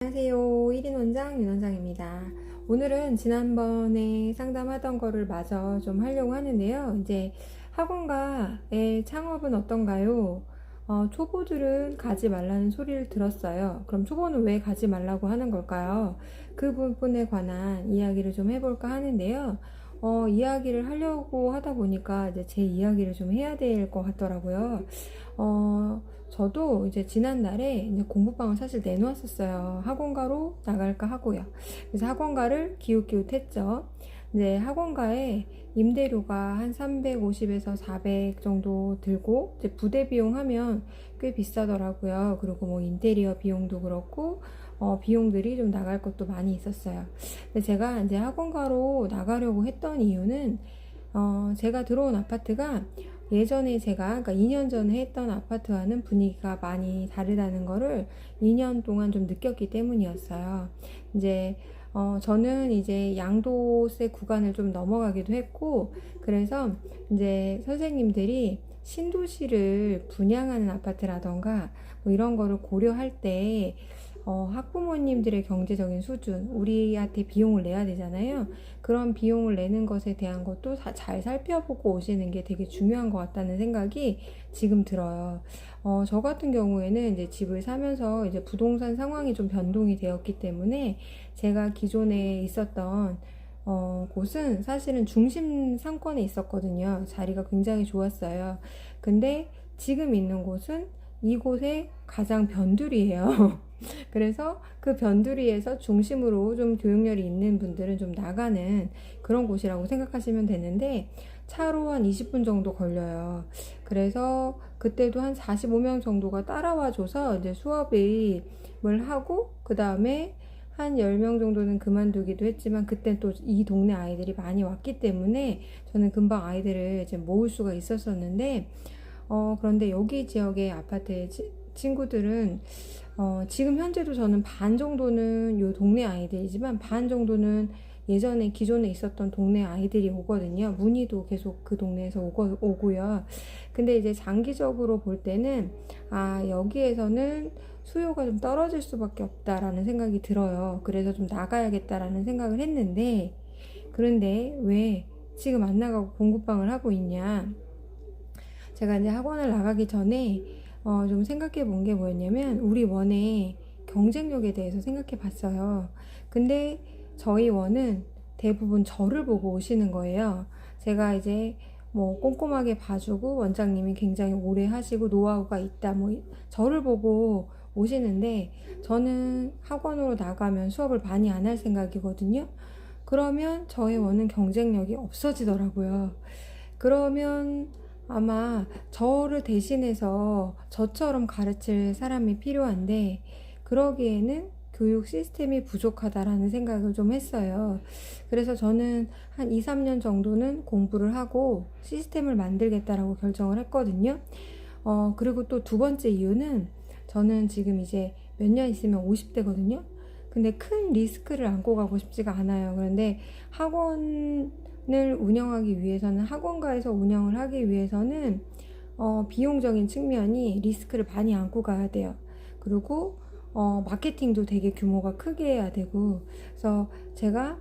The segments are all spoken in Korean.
안녕하세요. 1인 원장 윤원장입니다. 오늘은 지난번에 상담하던 거를 마저 좀 하려고 하는데요. 이제 학원가의 창업은 어떤가요? 초보들은 가지 말라는 소리를 들었어요. 그럼 초보는 왜 가지 말라고 하는 걸까요? 그 부분에 관한 이야기를 좀 해볼까 하는데요. 이야기를 하려고 하다 보니까 이제 제 이야기를 좀 해야 될 것 같더라고요. 저도 이제 지난달에 이제 공부방을 사실 내놓았었어요. 학원가로 나갈까 하고요. 그래서 학원가를 기웃기웃했죠. 이제 학원가에 임대료가 한 350에서 400 정도 들고, 이제 부대 비용 하면 꽤 비싸더라고요. 그리고 뭐 인테리어 비용도 그렇고, 비용들이 좀 나갈 것도 많이 있었어요. 근데 제가 이제 학원가로 나가려고 했던 이유는, 제가 들어온 아파트가 예전에 제가, 그러니까 2년 전에 했던 아파트와는 분위기가 많이 다르다는 거를 2년 동안 좀 느꼈기 때문이었어요. 이제, 저는 이제 양도세 구간을 좀 넘어가기도 했고, 그래서 이제 선생님들이 신도시를 분양하는 아파트라던가 뭐 이런 거를 고려할 때 학부모님들의 경제적인 수준, 우리한테 비용을 내야 되잖아요. 그런 비용을 내는 것에 대한 것도 잘 살펴보고 오시는 게 되게 중요한 것 같다는 생각이 지금 들어요. 저 같은 경우에는 이제 집을 사면서 이제 부동산 상황이 좀 변동이 되었기 때문에 제가 기존에 있었던 곳은 사실은 중심 상권에 있었거든요. 자리가 굉장히 좋았어요. 근데 지금 있는 곳은 이곳의 가장 변두리예요. 그래서 그 변두리에서 중심으로 좀 교육열이 있는 분들은 좀 나가는 그런 곳이라고 생각하시면 되는데, 차로 한 20분 정도 걸려요. 그래서 그때도 한 45명 정도가 따라와 줘서 이제 수업을 하고, 그 다음에 한 10명 정도는 그만두기도 했지만, 그때 또 이 동네 아이들이 많이 왔기 때문에 저는 금방 아이들을 이제 모을 수가 있었었는데, 그런데 여기 지역의 아파트의 친구들은 지금 현재도 저는 반 정도는 요 동네 아이들이지만 반 정도는 예전에 기존에 있었던 동네 아이들이 오거든요. 문의도 계속 그 동네에서 오고요. 근데 이제 장기적으로 볼 때는 여기에서는 수요가 좀 떨어질 수밖에 없다라는 생각이 들어요. 그래서 좀 나가야겠다라는 생각을 했는데, 그런데 왜 지금 안 나가고 공부방을 하고 있냐? 제가 이제 학원을 나가기 전에 좀 생각해 본 게 뭐였냐면, 우리 원의 경쟁력에 대해서 생각해 봤어요. 근데 저희 원은 대부분 저를 보고 오시는 거예요. 제가 이제 뭐 꼼꼼하게 봐주고 원장님이 굉장히 오래 하시고 노하우가 있다, 뭐 저를 보고 오시는데, 저는 학원으로 나가면 수업을 많이 안 할 생각이거든요. 그러면 저의 원은 경쟁력이 없어지더라고요. 그러면 아마 저를 대신해서 저처럼 가르칠 사람이 필요한데, 그러기에는 교육 시스템이 부족하다라는 생각을 좀 했어요. 그래서 저는 한 2, 3년 정도는 공부를 하고 시스템을 만들겠다라고 결정을 했거든요. 그리고 또 두 번째 이유는, 저는 지금 이제 몇 년 있으면 50대거든요. 근데 큰 리스크를 안고 가고 싶지가 않아요. 그런데 학원을 운영하기 위해서는, 학원가에서 운영을 하기 위해서는 비용적인 측면이 리스크를 많이 안고 가야 돼요. 그리고 마케팅도 되게 규모가 크게 해야 되고, 그래서 제가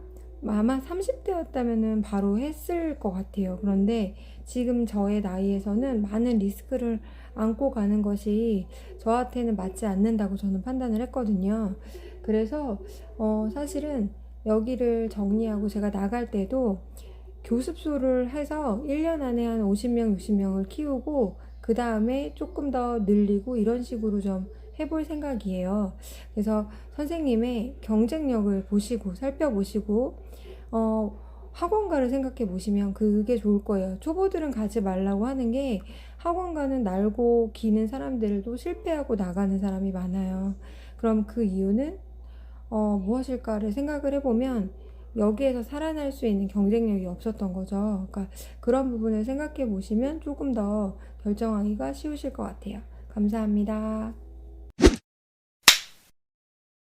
아마 30대였다면은 바로 했을 것 같아요. 그런데 지금 저의 나이에서는 많은 리스크를 안고 가는 것이 저한테는 맞지 않는다고 저는 판단을 했거든요. 그래서 사실은 여기를 정리하고 제가 나갈 때도 교습소를 해서 1년 안에 한 50명, 60명을 키우고, 그 다음에 조금 더 늘리고 이런 식으로 좀 해볼 생각이에요. 그래서 선생님의 경쟁력을 보시고 살펴보시고 학원가를 생각해 보시면 그게 좋을 거예요. 초보들은 가지 말라고 하는 게, 학원가는 날고 기는 사람들도 실패하고 나가는 사람이 많아요. 그럼 그 이유는 무엇일까를 생각을 해보면, 여기에서 살아날 수 있는 경쟁력이 없었던 거죠. 그러니까 그런 부분을 생각해 보시면 조금 더 결정하기가 쉬우실 것 같아요. 감사합니다.